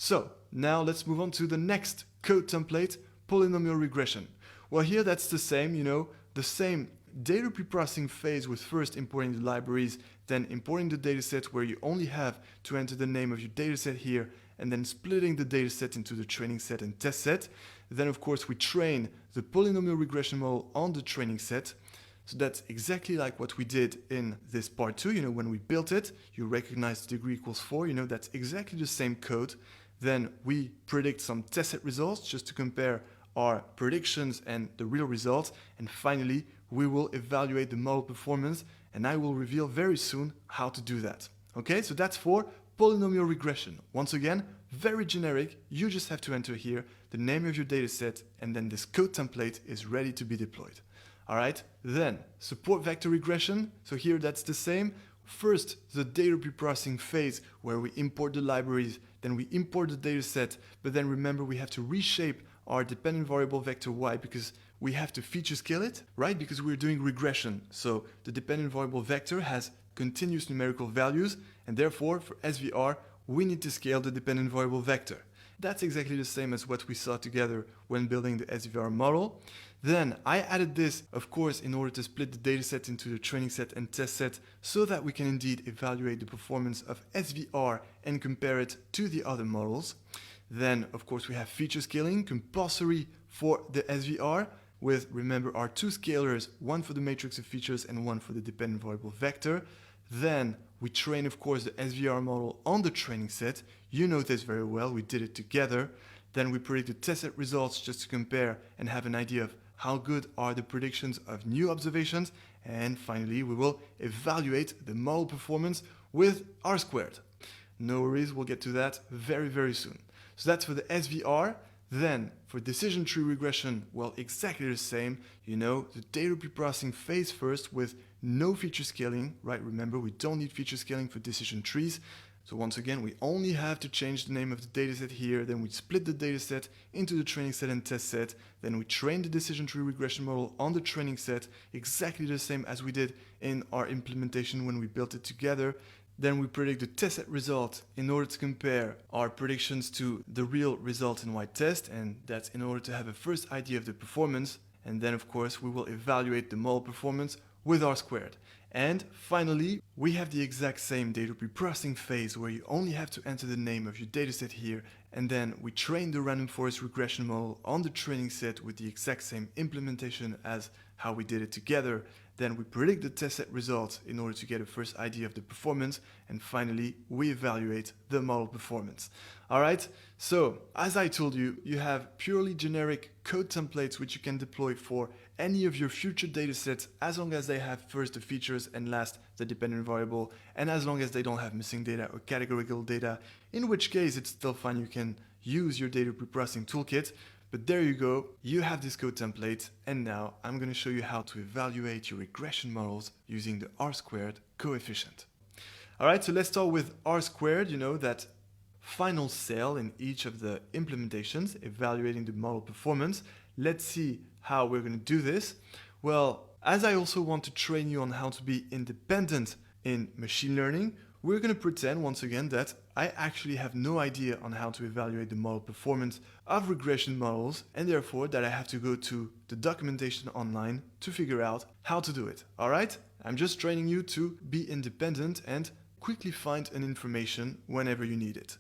So now let's move on to the next code template, polynomial regression. Well, here that's the same, the same data preprocessing phase with first importing the libraries, then importing the dataset where you only have to enter the name of your dataset here, and then splitting the dataset into the training set and test set. Then of course we train the polynomial regression model on the training set. So that's exactly like what we did in this part 2, when we built it, you recognize degree equals 4, that's exactly the same code. Then we predict some test set results just to compare our predictions and the real results. And finally, we will evaluate the model performance, and I will reveal very soon how to do that. Okay, so that's for polynomial regression. Once again, very generic. You just have to enter here the name of your dataset, and then this code template is ready to be deployed. All right, then support vector regression. So here that's the same. First, the data preprocessing phase where we import the libraries, then we import the dataset, but then remember we have to reshape our dependent variable vector y because we have to feature scale it, right? Because we're doing regression. So the dependent variable vector has continuous numerical values, and therefore for SVR, we need to scale the dependent variable vector. That's exactly the same as what we saw together when building the SVR model. Then I added this, of course, in order to split the dataset into the training set and test set so that we can indeed evaluate the performance of SVR and compare it to the other models. Then, of course, we have feature scaling, compulsory for the SVR, with, remember, our two scalars, one for the matrix of features and one for the dependent variable vector. Then we train, of course, the SVR model on the training set. You know this very well, we did it together. Then we predict the test set results just to compare and have an idea of how good are the predictions of new observations. And finally, we will evaluate the model performance with R-squared. No worries, we'll get to that very, very soon. So that's for the SVR. Then for decision tree regression, well, exactly the same. The data preprocessing phase first with no feature scaling, right? Remember, we don't need feature scaling for decision trees. So once again, we only have to change the name of the dataset here. Then we split the dataset into the training set and test set. Then we train the decision tree regression model on the training set, exactly the same as we did in our implementation when we built it together. Then we predict the test set result in order to compare our predictions to the real result in y-test, and that's in order to have a first idea of the performance. And then of course we will evaluate the model performance with R-squared. And finally, we have the exact same data preprocessing phase where you only have to enter the name of your dataset here, and then we train the random forest regression model on the training set with the exact same implementation as how we did it together. Then we predict the test set results in order to get a first idea of the performance, and finally we evaluate the model performance. Alright, so as I told you, you have purely generic code templates which you can deploy for any of your future datasets as long as they have first the features and last the dependent variable, and as long as they don't have missing data or categorical data, in which case it's still fine, you can use your data preprocessing toolkit. But there you go, you have this code template, and now I'm going to show you how to evaluate your regression models using the R-squared coefficient. Alright, so let's start with R-squared, that final cell in each of the implementations, evaluating the model performance. Let's see how we're going to do this. Well, as I also want to train you on how to be independent in machine learning, we're going to pretend once again that I actually have no idea on how to evaluate the model performance of regression models, and therefore that I have to go to the documentation online to figure out how to do it. Alright? I'm just training you to be independent and quickly find an information whenever you need it.